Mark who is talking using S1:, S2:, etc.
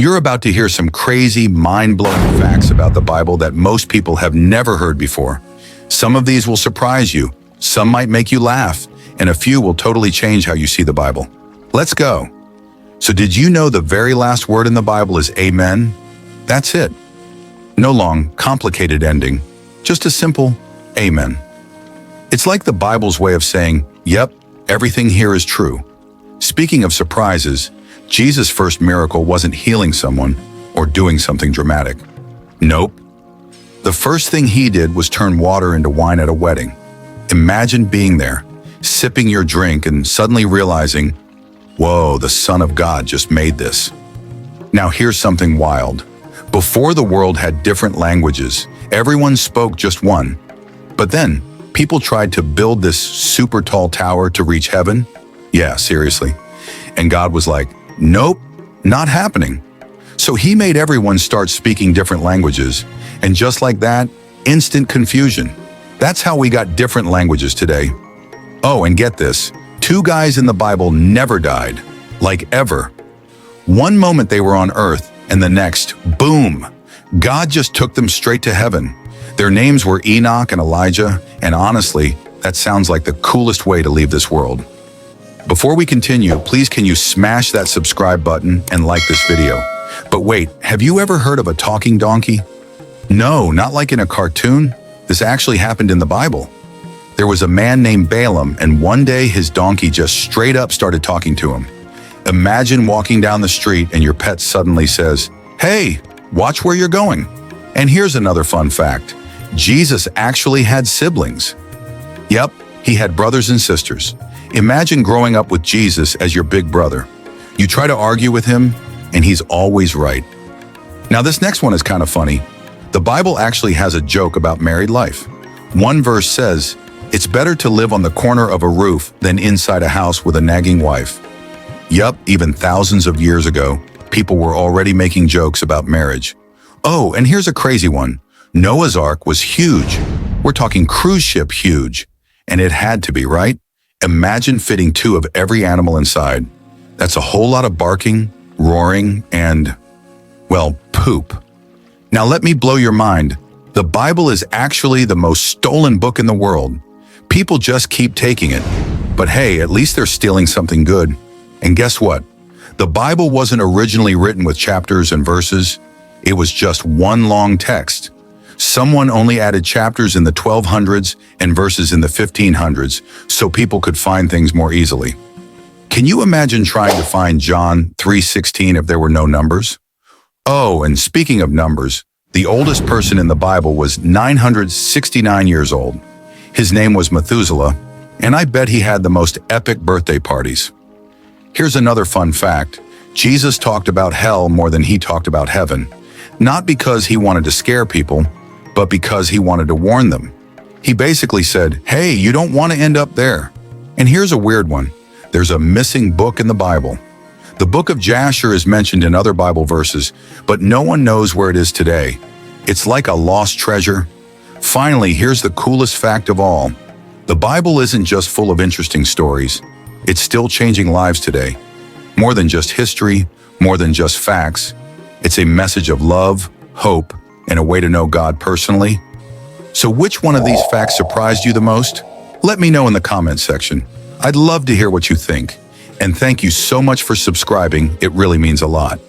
S1: You're about to hear some crazy, mind-blowing facts about the Bible that most people have never heard before. Some of these will surprise you, some might make you laugh, and a few will totally change how you see the Bible. Let's go. So did you know the very last word in the Bible is amen? That's it. No long, complicated ending, just a simple amen. It's like the Bible's way of saying, yep, everything here is true. Speaking of surprises, Jesus' first miracle wasn't healing someone or doing something dramatic. Nope. The first thing he did was turn water into wine at a wedding. Imagine being there, sipping your drink and suddenly realizing, whoa, the Son of God just made this. Now here's something wild. Before the world had different languages, everyone spoke just one. But then, people tried to build this super tall tower to reach heaven. Yeah, seriously. And God was like, nope, not happening. So he made everyone start speaking different languages, and just like that, instant confusion. That's how we got different languages today. Oh, and get this, 2 guys in the Bible never died, like ever. One moment they were on earth, and the next, boom, God just took them straight to heaven. Their names were Enoch and Elijah, and honestly, that sounds like the coolest way to leave this world. Before we continue, please can you smash that subscribe button and like this video. But wait, have you ever heard of a talking donkey? No, not like in a cartoon. This actually happened in the Bible. There was a man named Balaam, and one day his donkey just straight up started talking to him. Imagine walking down the street and your pet suddenly says, "Hey, watch where you're going." And here's another fun fact. Jesus actually had siblings. Yep, he had brothers and sisters. Imagine growing up with Jesus as your big brother. You try to argue with him, and he's always right. Now this next one is kind of funny. The Bible actually has a joke about married life. One verse says, "It's better to live on the corner of a roof than inside a house with a nagging wife." Yup, even thousands of years ago, people were already making jokes about marriage. Oh, and here's a crazy one. Noah's Ark was huge. We're talking cruise ship huge. And it had to be, right? Imagine fitting 2 of every animal inside. That's a whole lot of barking, roaring, and, well, poop. Now let me blow your mind. The Bible is actually the most stolen book in the world. People just keep taking it. But hey, at least they're stealing something good. And guess what? The Bible wasn't originally written with chapters and verses. It was just one long text. Someone only added chapters in the 1200s and verses in the 1500s so people could find things more easily. Can you imagine trying to find John 3:16 if there were no numbers? Oh, and speaking of numbers, the oldest person in the Bible was 969 years old. His name was Methuselah, and I bet he had the most epic birthday parties. Here's another fun fact. Jesus talked about hell more than he talked about heaven, not because he wanted to scare people, but because he wanted to warn them. He basically said, hey, you don't want to end up there. And here's a weird one. There's a missing book in the Bible. The book of Jasher is mentioned in other Bible verses, but no one knows where it is today. It's like a lost treasure. Finally, here's the coolest fact of all. The Bible isn't just full of interesting stories. It's still changing lives today. More than just history, more than just facts. It's a message of love, hope, and a way to know God personally. So which one of these facts surprised you the most? Let me know in the comments section. I'd love to hear what you think. And thank you so much for subscribing. It really means a lot.